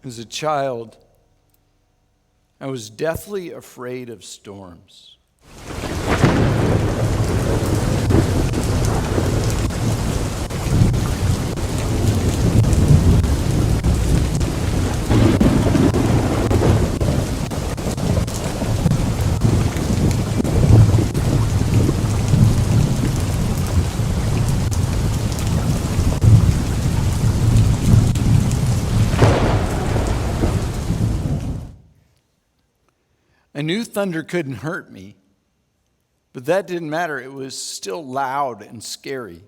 As a child, I was deathly afraid of storms. I knew thunder couldn't hurt me, but that didn't matter. It was still loud and scary.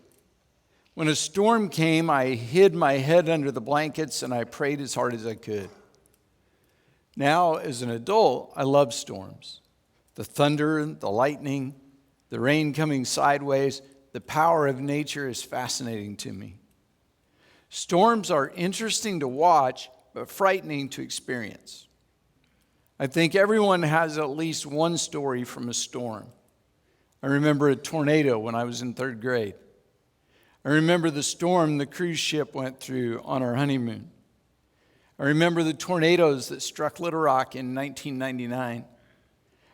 When a storm came, I hid my head under the blankets and I prayed as hard as I could. Now, as an adult, I love storms. The thunder, the lightning, the rain coming sideways, the power of nature is fascinating to me. Storms are interesting to watch, but frightening to experience. I think everyone has at least one story from a storm. I remember a tornado when I was in 3rd grade. I remember the storm the cruise ship went through on our honeymoon. I remember the tornadoes that struck Little Rock in 1999.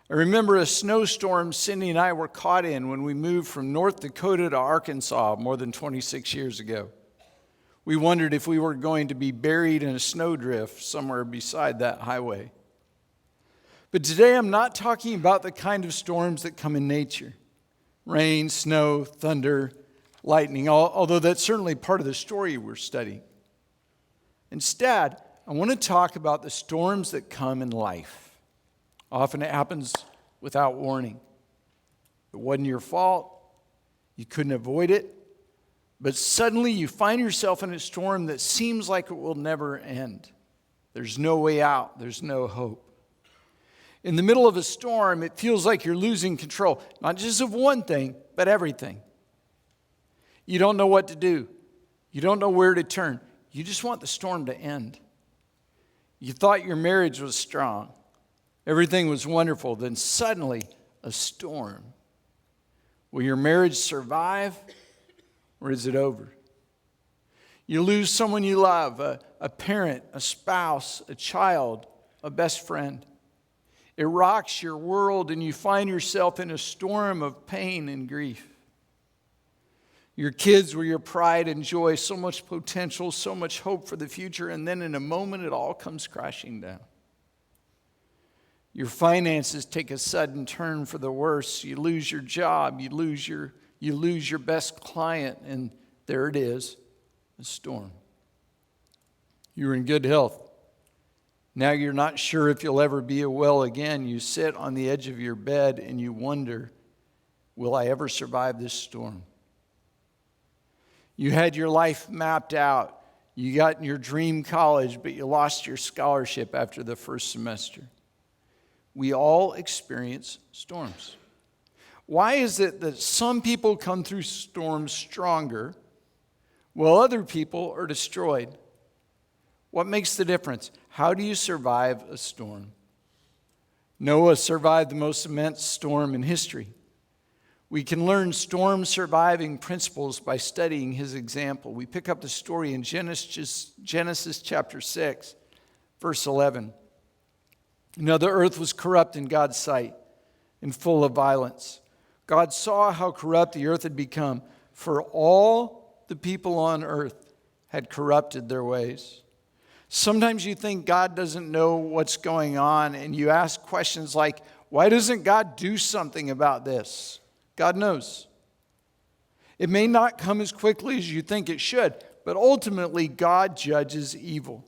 I remember a snowstorm Cindy and I were caught in when we moved from North Dakota to Arkansas more than 26 years ago. We wondered if we were going to be buried in a snowdrift somewhere beside that highway. But today I'm not talking about the kind of storms that come in nature. Rain, snow, thunder, lightning, although that's certainly part of the story we're studying. Instead, I want to talk about the storms that come in life. Often it happens without warning. It wasn't your fault. You couldn't avoid it. But suddenly you find yourself in a storm that seems like it will never end. There's no way out. There's no hope. In the middle of a storm, it feels like you're losing control, not just of one thing, but everything. You don't know what to do. You don't know where to turn. You just want the storm to end. You thought your marriage was strong. Everything was wonderful. Then suddenly, a storm. Will your marriage survive, or is it over? You lose someone you love, a parent, a spouse, a child, a best friend. It rocks your world and you find yourself in a storm of pain and grief. Your kids were your pride and joy, so much potential, so much hope for the future, and then in a moment it all comes crashing down. Your finances take a sudden turn for the worse. You lose your job, you lose your best client, and there it is, a storm. You were in good health. Now you're not sure if you'll ever be well again. You sit on the edge of your bed and you wonder, will I ever survive this storm? You had your life mapped out. You got in your dream college, but you lost your scholarship after the first semester. We all experience storms. Why is it that some people come through storms stronger while other people are destroyed? What makes the difference? How do you survive a storm? Noah survived the most immense storm in history. We can learn storm surviving principles by studying his example. We pick up the story in Genesis chapter 6, verse 11. Now the earth was corrupt in God's sight and full of violence. God saw how corrupt the earth had become, for all the people on earth had corrupted their ways. Sometimes you think God doesn't know what's going on, and you ask questions like, why doesn't God do something about this? God knows. It may not come as quickly as you think it should, but ultimately God judges evil.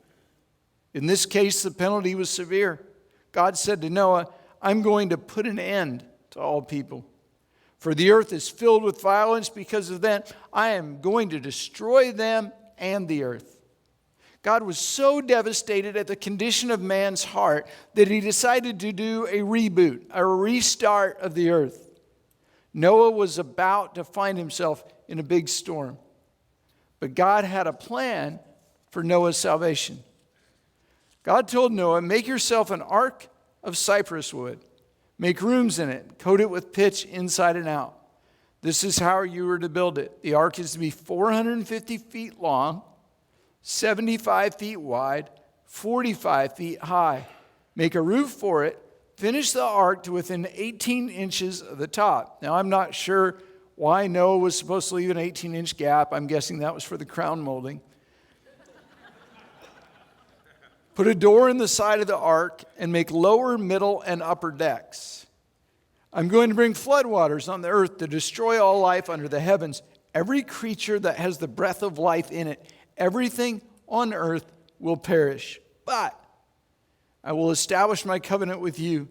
In this case, the penalty was severe. God said to Noah, I'm going to put an end to all people. For the earth is filled with violence because of them. I am going to destroy them and the earth. God was so devastated at the condition of man's heart that he decided to do a reboot, a restart of the earth. Noah was about to find himself in a big storm. But God had a plan for Noah's salvation. God told Noah, make yourself an ark of cypress wood. Make rooms in it. Coat it with pitch inside and out. This is how you were to build it. The ark is to be 450 feet long, 75 feet wide, 45 feet high. Make a roof for it. Finish the ark to within 18 inches of the top. Now, I'm not sure why Noah was supposed to leave an 18-inch gap. I'm guessing that was for the crown molding. Put a door in the side of the ark and make lower, middle, and upper decks. I'm going to bring floodwaters on the earth to destroy all life under the heavens. Every creature that has the breath of life in it, everything on earth will perish. But I will establish my covenant with you,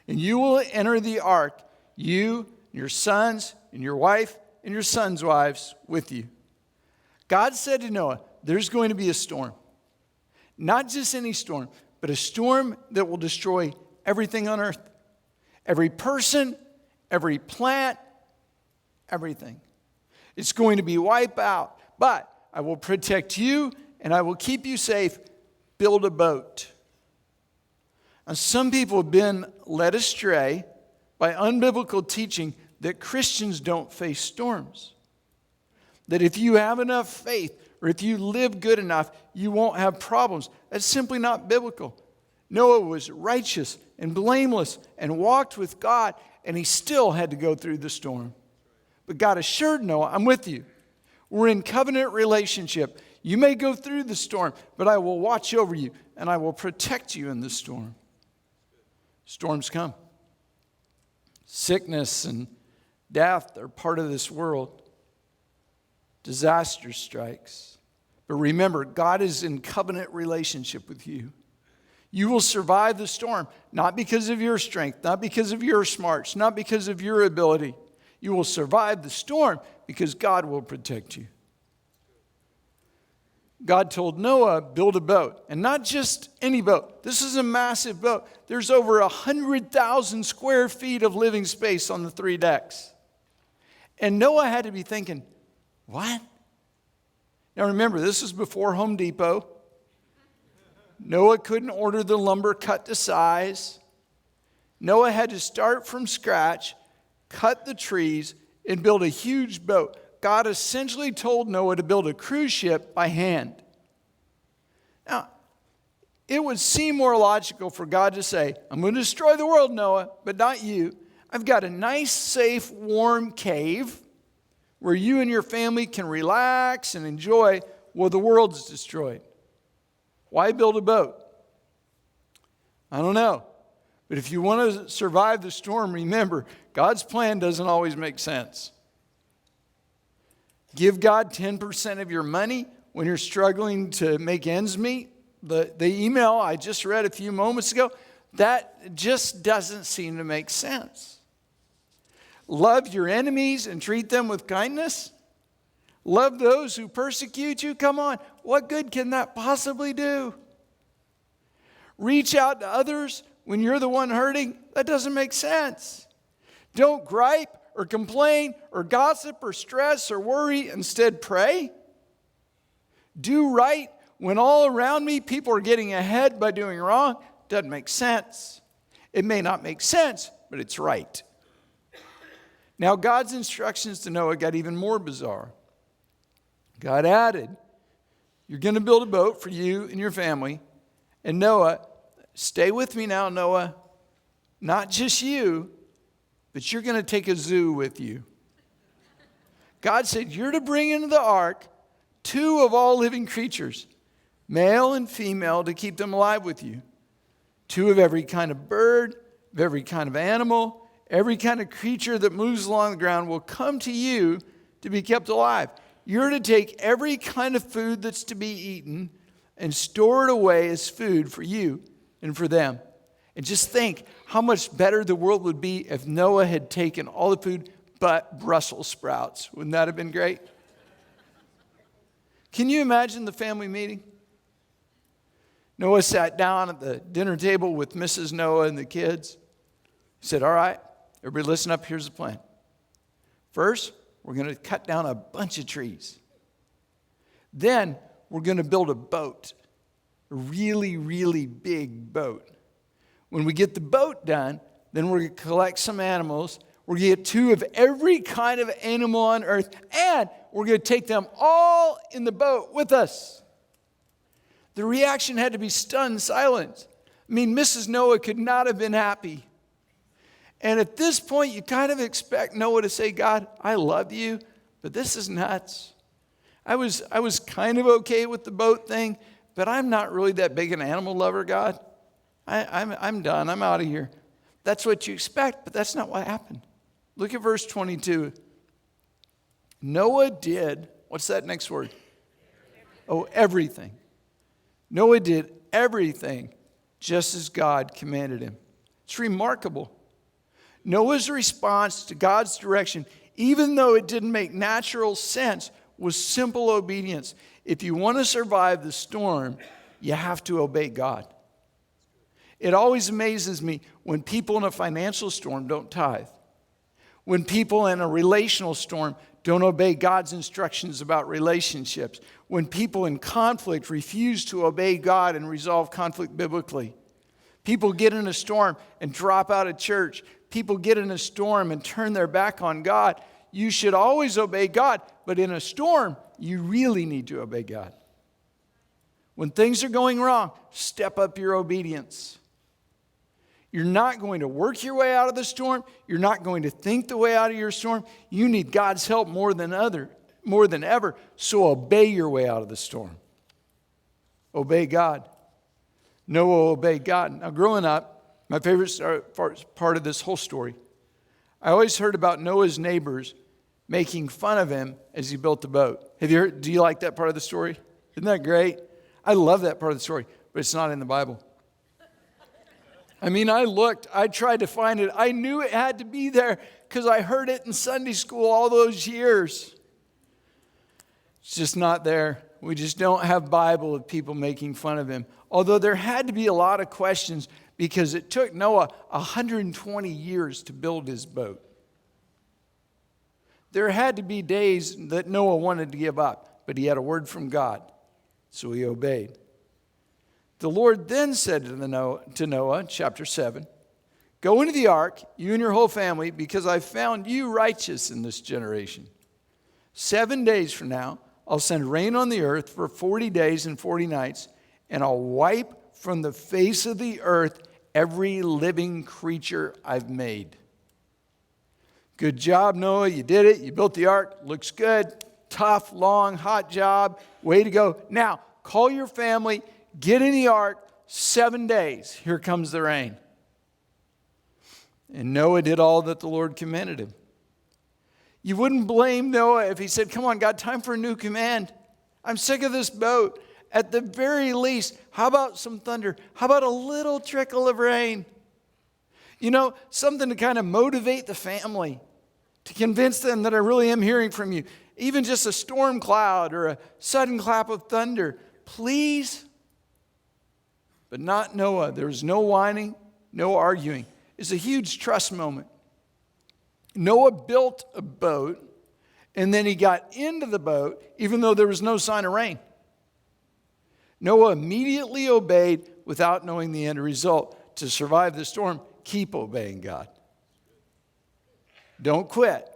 and you will enter the ark, you, your sons, and your wife, and your sons' wives with you. God said to Noah, there's going to be a storm. Not just any storm, but a storm that will destroy everything on earth. Every person, every plant, everything. It's going to be wiped out. But I will protect you and I will keep you safe. Build a boat. Now, some people have been led astray by unbiblical teaching that Christians don't face storms. That if you have enough faith or if you live good enough, you won't have problems. That's simply not biblical. Noah was righteous and blameless and walked with God, and he still had to go through the storm. But God assured Noah, I'm with you. We're in covenant relationship. You may go through the storm, but I will watch over you, and I will protect you in the storm. Storms come. Sickness and death are part of this world. Disaster strikes. But remember, God is in covenant relationship with you. You will survive the storm, not because of your strength, not because of your smarts, not because of your ability. You will survive the storm because God will protect you. God told Noah, build a boat. And not just any boat. This is a massive boat. There's over 100,000 square feet of living space on the 3 decks. And Noah had to be thinking, what? Now remember, this is before Home Depot. Noah couldn't order the lumber cut to size. Noah had to start from scratch, cut the trees, and build a huge boat. God essentially told Noah to build a cruise ship by hand. Now, it would seem more logical for God to say, I'm going to destroy the world, Noah, but not you. I've got a nice, safe, warm cave where you and your family can relax and enjoy while the world's destroyed. Why build a boat? I don't know. But if you want to survive the storm, remember, God's plan doesn't always make sense. Give God 10% of your money when you're struggling to make ends meet. The email I just read a few moments ago, that just doesn't seem to make sense. Love your enemies and treat them with kindness. Love those who persecute you. Come on, what good can that possibly do? Reach out to others when you're the one hurting. That doesn't make sense. Don't gripe or complain or gossip or stress or worry. Instead, pray. Do right when all around me people are getting ahead by doing wrong. Doesn't make sense. It may not make sense, but it's right. Now, God's instructions to Noah got even more bizarre. God added, you're going to build a boat for you and your family. And Noah, stay with me now, Noah. Not just you, but you're going to take a zoo with you. God said, you're to bring into the ark 2 of all living creatures, male and female, to keep them alive with you. 2 of every kind of bird, of every kind of animal, every kind of creature that moves along the ground will come to you to be kept alive. You're to take every kind of food that's to be eaten and store it away as food for you and for them. And just think how much better the world would be if Noah had taken all the food but Brussels sprouts. Wouldn't that have been great? Can you imagine the family meeting? Noah sat down at the dinner table with Mrs. Noah and the kids. He said, all right, everybody listen up, here's the plan. First, we're going to cut down a bunch of trees. Then, we're going to build a boat. A really, really big boat. When we get the boat done, then we're going to collect some animals. We're going to get 2 of every kind of animal on earth. And we're going to take them all in the boat with us. The reaction had to be stunned silence. I mean, Mrs. Noah could not have been happy. And at this point, you kind of expect Noah to say, God, I love you, but this is nuts. I was kind of okay with the boat thing, but I'm not really that big an animal lover, God. I'm done. I'm out of here. That's what you expect, but that's not what happened. Look at verse 22. Noah did, what's that next word? Oh, everything. Noah did everything just as God commanded him. It's remarkable. Noah's response to God's direction, even though it didn't make natural sense, was simple obedience. If you want to survive the storm, you have to obey God. It always amazes me when people in a financial storm don't tithe. When people in a relational storm don't obey God's instructions about relationships. When people in conflict refuse to obey God and resolve conflict biblically. People get in a storm and drop out of church. People get in a storm and turn their back on God. You should always obey God, but in a storm, you really need to obey God. When things are going wrong, step up your obedience. You're not going to work your way out of the storm. You're not going to think the way out of your storm. You need God's help more than ever. So obey your way out of the storm. Obey God. Noah obeyed God. Now, growing up, my favorite part of this whole story, I always heard about Noah's neighbors making fun of him as he built the boat. Have you heard? Do you like that part of the story? Isn't that great? I love that part of the story, but it's not in the Bible. I mean, I tried to find it. I knew it had to be there because I heard it in Sunday school all those years. It's just not there. We just don't have Bible of people making fun of him. Although there had to be a lot of questions because it took Noah 120 years to build his boat. There had to be days that Noah wanted to give up, but he had a word from God, so he obeyed. The Lord then said to Noah, chapter 7, go into the ark, you and your whole family, because I've found you righteous in this generation. 7 days from now, I'll send rain on the earth for 40 days and 40 nights, and I'll wipe from the face of the earth every living creature I've made. Good job, Noah. You did it. You built the ark. Looks good. Tough, long, hot job. Way to go. Now, call your family. Get in the ark. 7 days. Here comes the rain. And Noah did all that the Lord commanded him. You wouldn't blame Noah if he said, come on, God, time for a new command. I'm sick of this boat. At the very least, how about some thunder? How about a little trickle of rain? You know, something to kind of motivate the family, to convince them that I really am hearing from you. Even just a storm cloud or a sudden clap of thunder. Please. But not Noah. There was no whining, no arguing. It's a huge trust moment. Noah built a boat, and then he got into the boat, even though there was no sign of rain. Noah immediately obeyed without knowing the end result. To survive the storm, keep obeying God. Don't quit.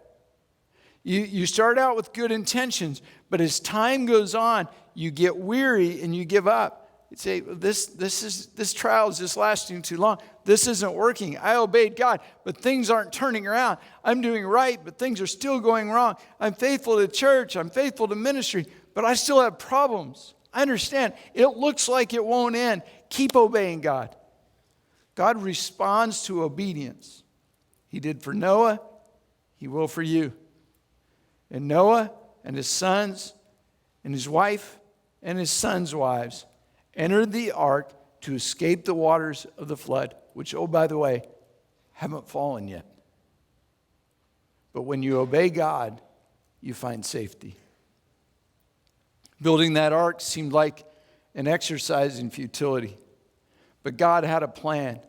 You start out with good intentions, but as time goes on, you get weary and you give up. You say, this trial is just lasting too long. This isn't working. I obeyed God, but things aren't turning around. I'm doing right, but things are still going wrong. I'm faithful to church. I'm faithful to ministry, but I still have problems. I understand. It looks like it won't end. Keep obeying God. God responds to obedience. He did for Noah. He will for you. And Noah and his sons and his wife and his sons' wives entered the ark to escape the waters of the flood, which, oh, by the way, haven't fallen yet. But when you obey God, you find safety. Building that ark seemed like an exercise in futility. But God had a plan.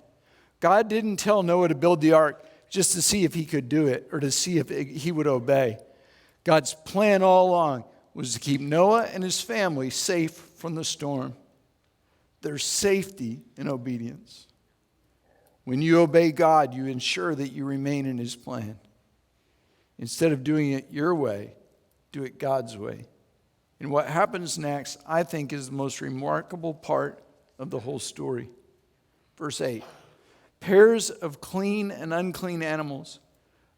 God didn't tell Noah to build the ark just to see if he could do it or to see if he would obey. God's plan all along was to keep Noah and his family safe from the storm. There's safety in obedience. When you obey God, you ensure that you remain in his plan. Instead of doing it your way, do it God's way. And what happens next, I think, is the most remarkable part of the whole story. Verse 8, pairs of clean and unclean animals,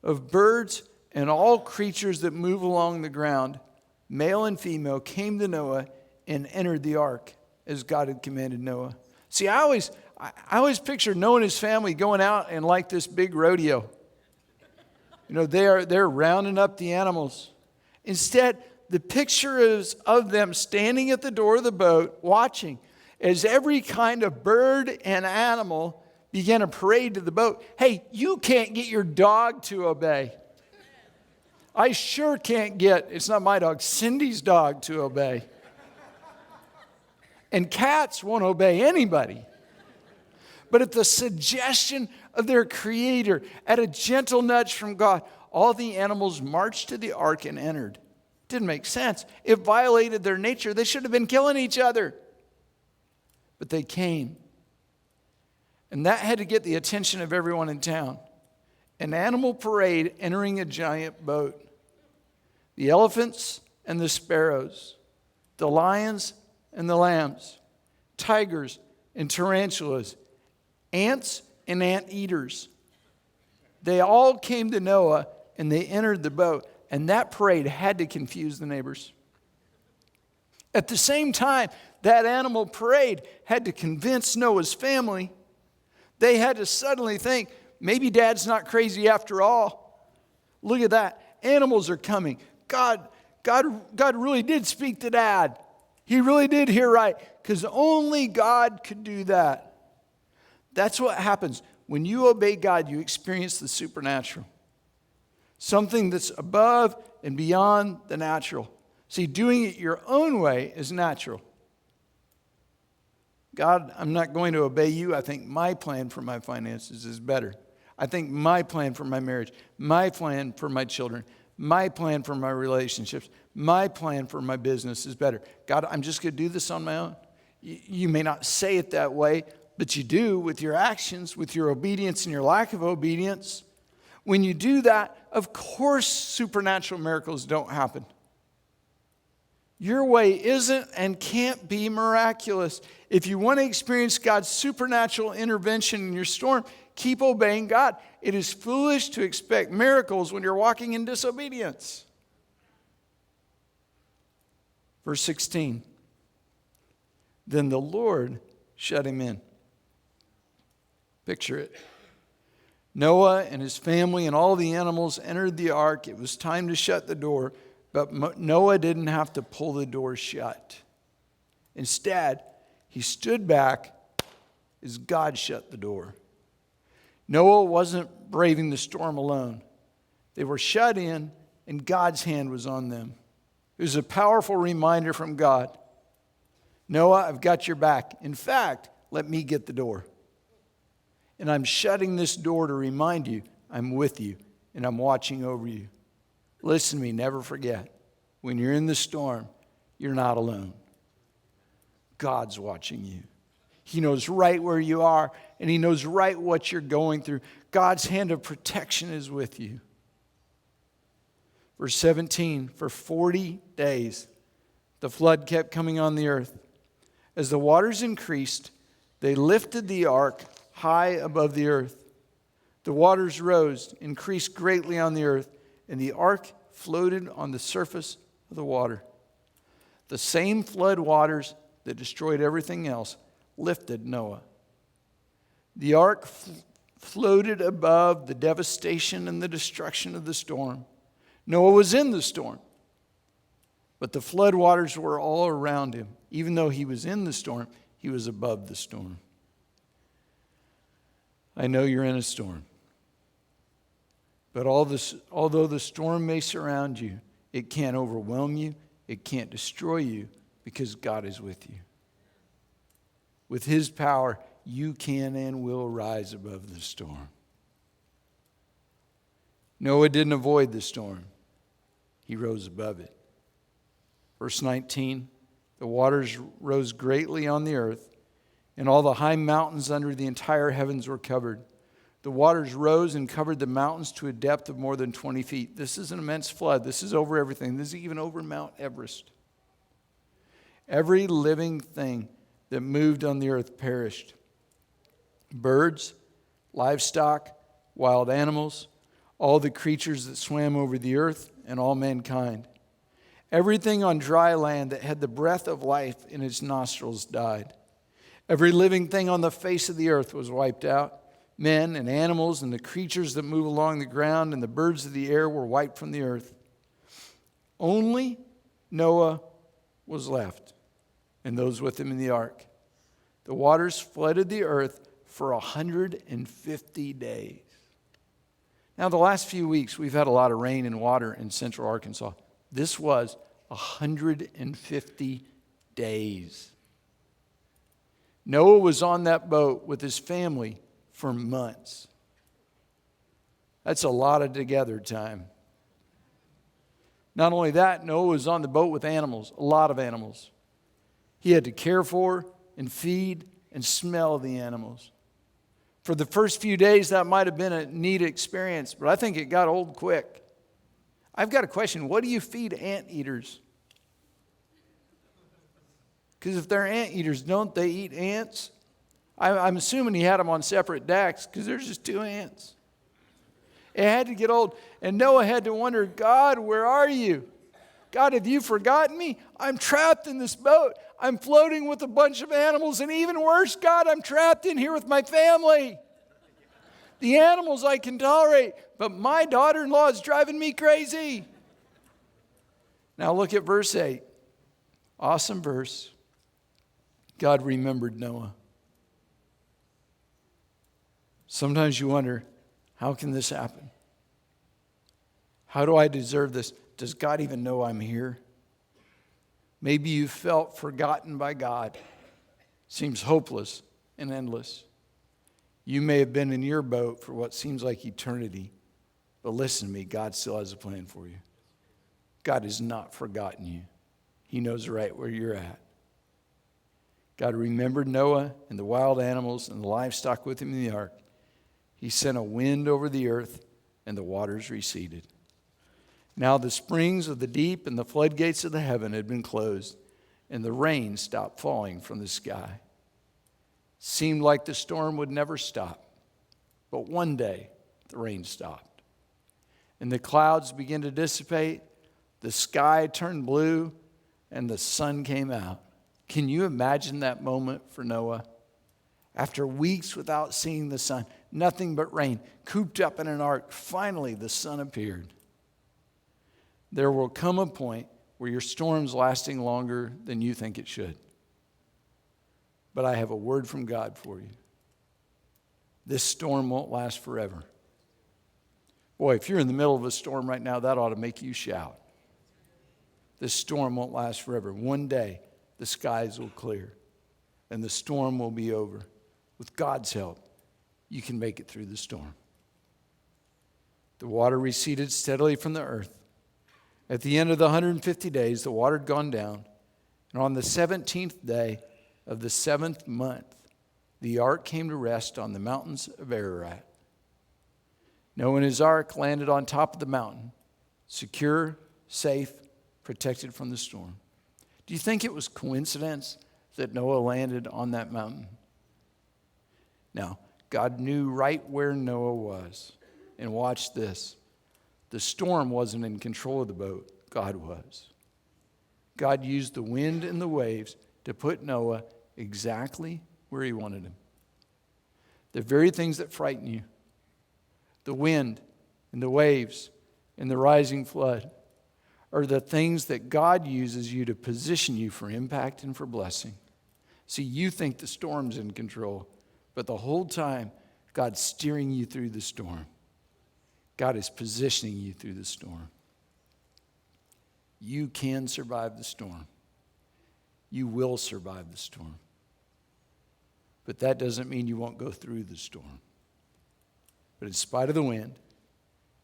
of birds and all creatures that move along the ground, male and female, came to Noah and entered the ark as God had commanded Noah. See, I always picture Noah and his family going out and like this big rodeo. You know, they're rounding up the animals. Instead, the picture is of them standing at the door of the boat, watching as every kind of bird and animal began a parade to the boat. Hey, you can't get your dog to obey. I sure can't get, it's not my dog, Cindy's dog to obey. And cats won't obey anybody. But at the suggestion of their creator, at a gentle nudge from God, all the animals marched to the ark and entered. Didn't make sense. It violated their nature. They should have been killing each other. But they came. And that had to get the attention of everyone in town. An animal parade entering a giant boat. The elephants and the sparrows. The lions and the lambs. Tigers and tarantulas. Ants and anteaters. They all came to Noah and they entered the boat. And that parade had to confuse the neighbors. At the same time, that animal parade had to convince Noah's family. They had to suddenly think, maybe Dad's not crazy after all. Look at that. Animals are coming. God really did speak to Dad. He really did hear right, because only God could do that. That's what happens. When you obey God, you experience the supernatural. Something that's above and beyond the natural. See, doing it your own way is natural. God, I'm not going to obey you. I think my plan for my finances is better. I think my plan for my marriage, my plan for my children, my plan for my relationships, my plan for my business is better. God, I'm just going to do this on my own. You may not say it that way, but you do with your actions, with your obedience and your lack of obedience. When you do that, of course supernatural miracles don't happen. Your way isn't and can't be miraculous. If you want to experience God's supernatural intervention in your storm, keep obeying God. It is foolish to expect miracles when you're walking in disobedience. Verse 16. Then the Lord shut him in. Picture it. Noah and his family and all the animals entered the ark. It was time to shut the door, but Noah didn't have to pull the door shut. Instead, he stood back as God shut the door. Noah wasn't braving the storm alone. They were shut in, and God's hand was on them. It was a powerful reminder from God. Noah, I've got your back. In fact, let me get the door. And I'm shutting this door to remind you I'm with you and I'm watching over you. Listen to me, never forget. When you're in the storm, you're not alone. God's watching you. He knows right where you are, and He knows right what you're going through. God's hand of protection is with you. Verse 17, for 40 days, the flood kept coming on the earth. As the waters increased, they lifted the ark high above the earth. The waters rose, increased greatly on the earth, and the ark floated on the surface of the water. The same flood waters that destroyed everything else lifted Noah. The ark floated above the devastation and the destruction of the storm. Noah was in the storm, but the flood waters were all around him. Even though he was in the storm, he was above the storm. I know you're in a storm. But although the storm may surround you, it can't overwhelm you, it can't destroy you, because God is with you. With His power, you can and will rise above the storm. Noah didn't avoid the storm. He rose above it. Verse 19, the waters rose greatly on the earth, and all the high mountains under the entire heavens were covered. The waters rose and covered the mountains to a depth of more than 20 feet. This is an immense flood. This is over everything. This is even over Mount Everest. Every living thing that moved on the earth perished. Birds, livestock, wild animals, all the creatures that swam over the earth, and all mankind. Everything on dry land that had the breath of life in its nostrils died. Every living thing on the face of the earth was wiped out. Men and animals and the creatures that move along the ground and the birds of the air were wiped from the earth. Only Noah was left, and those with him in the ark. The waters flooded the earth for 150 days. Now, the last few weeks, we've had a lot of rain and water in central Arkansas. This was 150 days. Noah was on that boat with his family for months. That's a lot of together time. Not only that, Noah was on the boat with animals, a lot of animals. He had to care for and feed and smell the animals. For the first few days, that might have been a neat experience, but I think it got old quick. I've got a question. What do you feed anteaters? Because if they're anteaters, don't they eat ants? I'm assuming he had them on separate decks because there's just two ants. It had to get old. And Noah had to wonder, God, where are you? God, have you forgotten me? I'm trapped in this boat. I'm floating with a bunch of animals. And even worse, God, I'm trapped in here with my family. The animals I can tolerate, but my daughter-in-law is driving me crazy. Now look at verse 8. Awesome verse. God remembered Noah. Sometimes you wonder, how can this happen? How do I deserve this? Does God even know I'm here? Maybe you felt forgotten by God. Seems hopeless and endless. You may have been in your boat for what seems like eternity, but listen to me, God still has a plan for you. God has not forgotten you. He knows right where you're at. God remembered Noah and the wild animals and the livestock with him in the ark. He sent a wind over the earth, and the waters receded. Now the springs of the deep and the floodgates of the heaven had been closed, and the rain stopped falling from the sky. Seemed like the storm would never stop. But one day, the rain stopped. And the clouds began to dissipate, the sky turned blue, and the sun came out. Can you imagine that moment for Noah? After weeks without seeing the sun, nothing but rain, cooped up in an ark, finally the sun appeared. There will come a point where your storm's lasting longer than you think it should. But I have a word from God for you. This storm won't last forever. Boy, if you're in the middle of a storm right now, that ought to make you shout. This storm won't last forever. One day, the skies will clear, and the storm will be over. With God's help, you can make it through the storm. The water receded steadily from the earth. At the end of the 150 days, the water had gone down, and on the 17th day of the 7th month, the ark came to rest on the mountains of Ararat. Noah and his ark landed on top of the mountain, secure, safe, protected from the storm. Do you think it was coincidence that Noah landed on that mountain? Now, God knew right where Noah was. And watch this. The storm wasn't in control of the boat. God was. God used the wind and the waves to put Noah exactly where he wanted him. The very things that frighten you, the wind and the waves and the rising flood, are the things that God uses you to position you for impact and for blessing. See, you think the storm's in control, but the whole time, God's steering you through the storm. God is positioning you through the storm. You can survive the storm. You will survive the storm. But that doesn't mean you won't go through the storm. But in spite of the wind,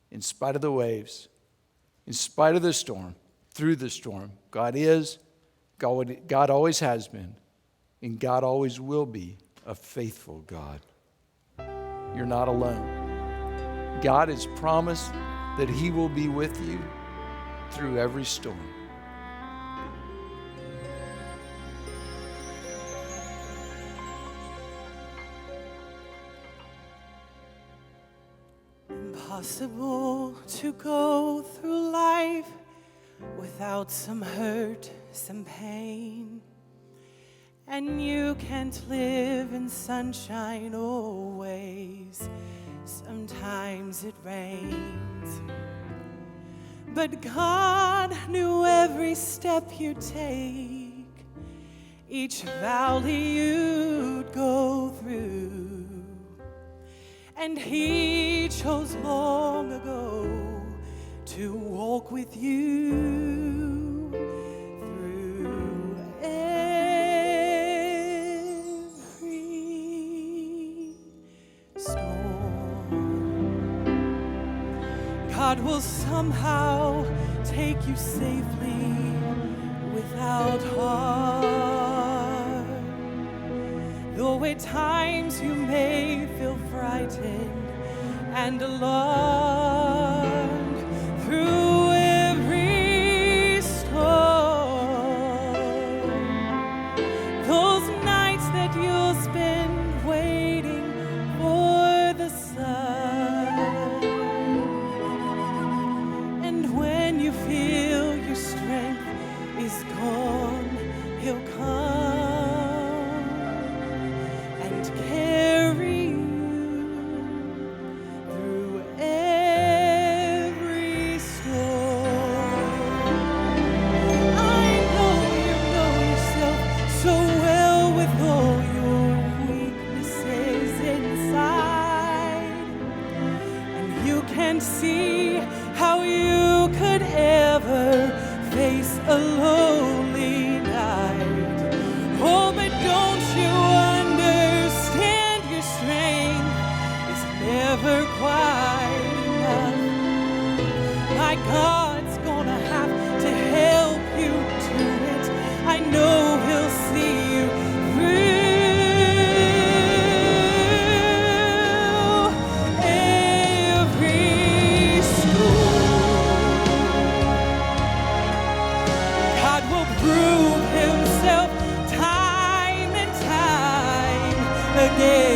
in spite of the waves, in spite of the storm, through the storm, God always has been, and God always will be a faithful God. You're not alone. God has promised that He will be with you through every storm. impossible to go through life without some hurt, some pain. And you can't live in sunshine always. Sometimes it rains. But God knew every step you'd take, each valley you'd go through. And He chose long ago to walk with you through every storm. God will somehow take you safely without harm. Though at times you may feel frightened and alarmed through every storm, those nights that you'll spend waiting for the sun, and when you feel your strength is gone, He'll come and carry you through every storm. I know you know yourself so well with all your weaknesses inside, and you can't see how you could ever face a lonely night. Oh, but don't you understand your strength is never quite enough? My God's gonna have to help you do it. I know He'll see you through every storm. God will prove Himself time and time again.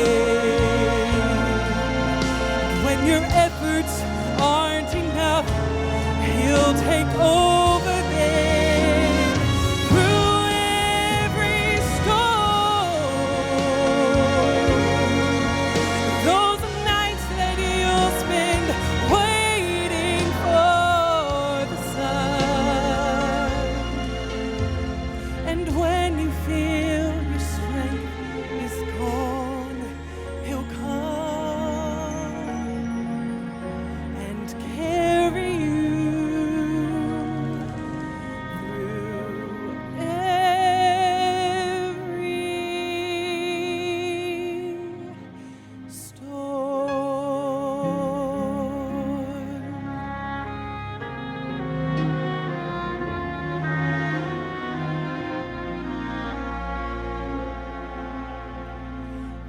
When your efforts aren't enough, He'll take over then. Through every storm, those nights that you'll spend waiting for the sun, and when you feel your strength is gone, He'll come and carry you through every storm.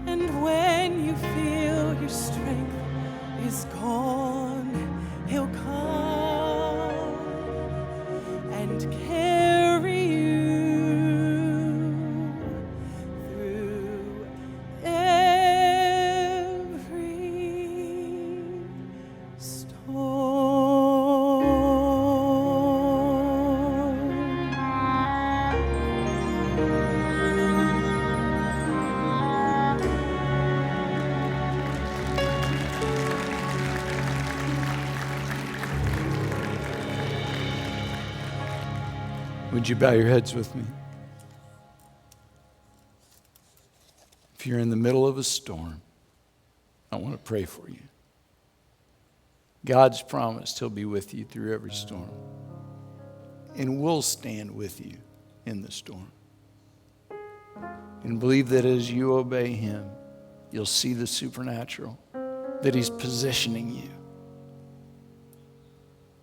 And when you feel your strength is gone, He'll come and carry you through every Would you bow your heads with me? If you're in the middle of a storm, I want to pray for you. God's promised He'll be with you through every storm, and we'll stand with you in the storm. And believe that as you obey Him, you'll see the supernatural, that He's positioning you,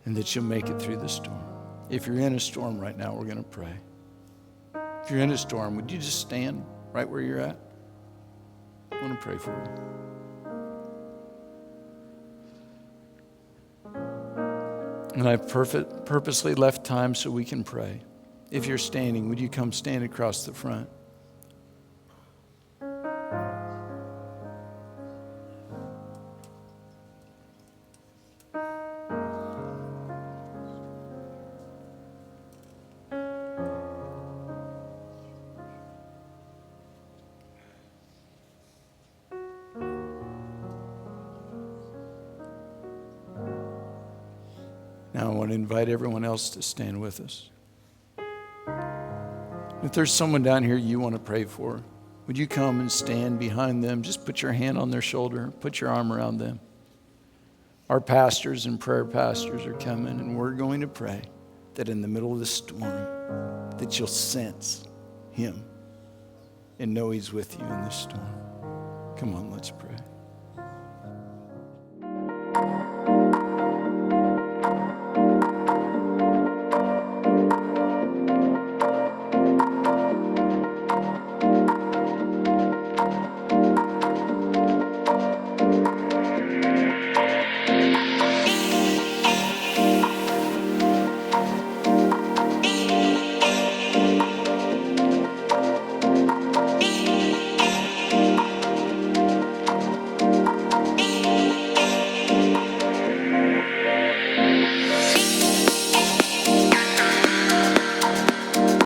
and that you'll make it through the storm. If you're in a storm right now, we're going to pray. If you're in a storm, would you just stand right where you're at? I want to pray for you. And I've purposely left time so we can pray. If you're standing, would you come stand across the front? Now I want to invite everyone else to stand with us. If there's someone down here you want to pray for, would you come and stand behind them? Just put your hand on their shoulder, put your arm around them. Our pastors and prayer pastors are coming, and we're going to pray that in the middle of the storm, that you'll sense him and know he's with you in the storm. Come on, let's pray.